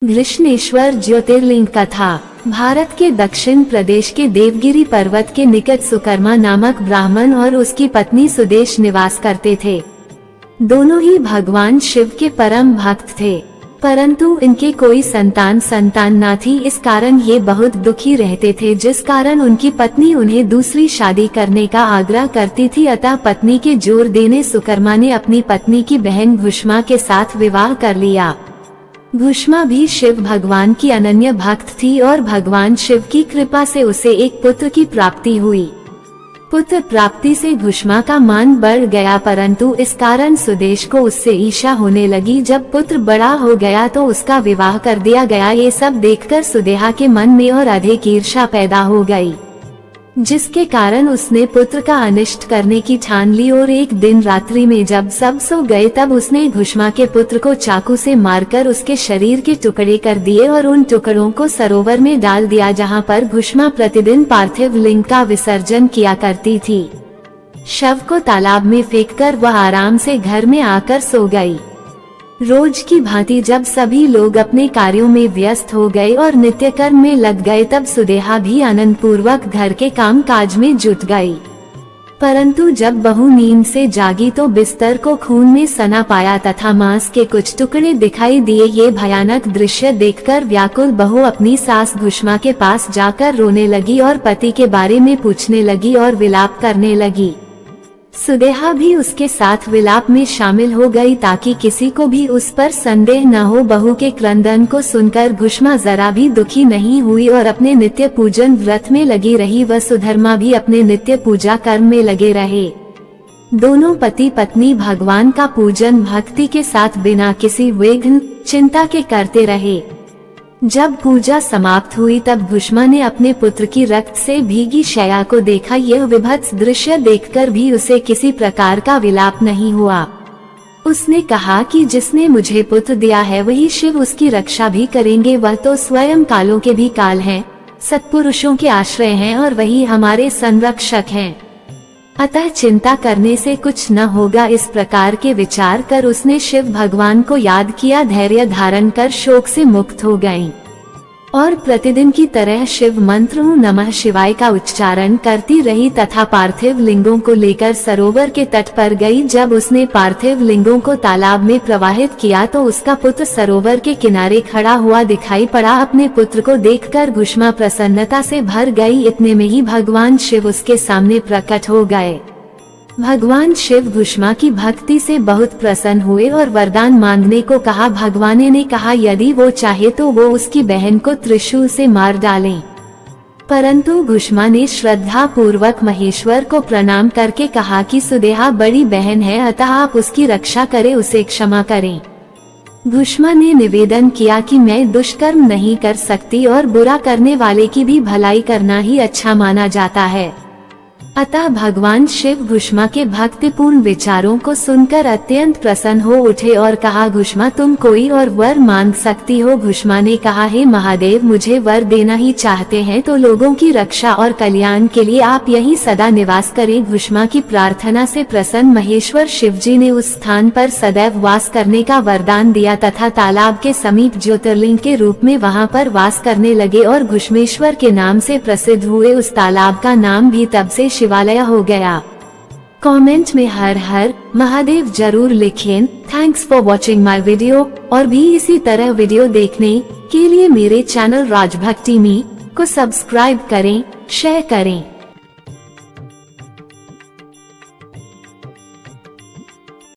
घृष्णेश्वर ज्योतिर्लिंग कथा। भारत के दक्षिण प्रदेश के देवगिरी पर्वत के निकट सुकर्मा नामक ब्राह्मण और उसकी पत्नी सुदेश निवास करते थे। दोनों ही भगवान शिव के परम भक्त थे, परंतु इनके कोई संतान न थी। इस कारण ये बहुत दुखी रहते थे, जिस कारण उनकी पत्नी उन्हें दूसरी शादी करने का आग्रह करती थी। अतः पत्नी के जोर देने सुकर्मा ने अपनी पत्नी की बहन घुष्मा के साथ विवाह कर लिया। घुष्मा भी शिव भगवान की अनन्य भक्त थी और भगवान शिव की कृपा से उसे एक पुत्र की प्राप्ति हुई। पुत्र प्राप्ति से घुष्मा का मान बढ़ गया, परंतु इस कारण सुदेश को उससे ईर्ष्या होने लगी। जब पुत्र बड़ा हो गया तो उसका विवाह कर दिया गया। ये सब देखकर सुदेहा के मन में और अधिक ईर्ष्या पैदा हो गई, जिसके कारण उसने पुत्र का अनिष्ट करने की ठान ली। और एक दिन रात्रि में जब सब सो गए तब उसने घुष्मा के पुत्र को चाकू से मारकर उसके शरीर के टुकड़े कर दिए और उन टुकड़ों को सरोवर में डाल दिया, जहां पर घुष्मा प्रतिदिन पार्थिव लिंग का विसर्जन किया करती थी। शव को तालाब में फेंककर वह आराम से घर में आकर सो गई। रोज की भांति जब सभी लोग अपने कार्यों में व्यस्त हो गए और नित्य कर्म में लग गए, तब सुदेहा भी आनंद पूर्वक घर के काम काज में जुट गई। परंतु जब बहू नींद से जागी तो बिस्तर को खून में सना पाया तथा मांस के कुछ टुकड़े दिखाई दिए। ये भयानक दृश्य देखकर व्याकुल बहू अपनी सास घुष्मा के पास जाकर रोने लगी और पति के बारे में पूछने लगी और विलाप करने लगी। सुदेहा भी उसके साथ विलाप में शामिल हो गई ताकि किसी को भी उस पर संदेह न हो। बहू के क्रंदन को सुनकर घुष्मा जरा भी दुखी नहीं हुई और अपने नित्य पूजन व्रत में लगी रही। वह सुधर्मा भी अपने नित्य पूजा कर्म में लगे रहे। दोनों पति पत्नी भगवान का पूजन भक्ति के साथ बिना किसी विघ्न चिंता के करते रहे। जब पूजा समाप्त हुई तब घुष्मा ने अपने पुत्र की रक्त से भीगी शैया को देखा। यह विभत्स दृश्य देखकर भी उसे किसी प्रकार का विलाप नहीं हुआ। उसने कहा कि जिसने मुझे पुत्र दिया है वही शिव उसकी रक्षा भी करेंगे। वह तो स्वयं कालों के भी काल हैं, सत्पुरुषों के आश्रय हैं और वही हमारे संरक्षक हैं। अतः चिंता करने से न होगा। इस प्रकार के विचार कर उसने शिव भगवान को याद किया। धैर्य धारण कर शोक से मुक्त हो गईं और प्रतिदिन की तरह शिव मंत्र ओम नमः शिवाय का उच्चारण करती रही तथा पार्थिव लिंगों को लेकर सरोवर के तट पर गई। जब उसने पार्थिव लिंगों को तालाब में प्रवाहित किया तो उसका पुत्र सरोवर के किनारे खड़ा हुआ दिखाई पड़ा। अपने पुत्र को देखकर घुष्मा प्रसन्नता से भर गई। इतने में ही भगवान शिव उसके सामने प्रकट हो गए। भगवान शिव घुष्मा की भक्ति से बहुत प्रसन्न हुए और वरदान मांगने को कहा। भगवान ने कहा यदि वो चाहे तो वो उसकी बहन को त्रिशूल से मार डालें, परंतु घुष्मा ने श्रद्धा पूर्वक महेश्वर को प्रणाम करके कहा कि सुदेहा बड़ी बहन है, अतः आप उसकी रक्षा करें, उसे क्षमा करें। घुष्मा ने निवेदन किया कि मैं दुष्कर्म नहीं कर सकती और बुरा करने वाले की भी भलाई करना ही अच्छा माना जाता है। अतः भगवान शिव घुष्मा के भक्तिपूर्ण विचारों को सुनकर अत्यंत प्रसन्न हो उठे और कहा घुष्मा तुम कोई और वर मांग सकती हो। घुष्मा ने कहा हे महादेव, मुझे वर देना ही चाहते हैं तो लोगों की रक्षा और कल्याण के लिए आप यहीं सदा निवास करें। घुष्मा की प्रार्थना से प्रसन्न महेश्वर शिवजी ने उस स्थान पर सदैव वास करने का वरदान दिया तथा तालाब के समीप ज्योतिर्लिंग के रूप में वहां पर वास करने लगे और घुष्मेश्वर के नाम से प्रसिद्ध हुए। उस तालाब का नाम भी तब से शिवालय हो गया। कमेंट में हर हर महादेव जरूर लिखें। Thanks for watching my video. और भी इसी तरह वीडियो देखने के लिए मेरे चैनल राजभक्ति मी को सब्सक्राइब करें, शेयर करें।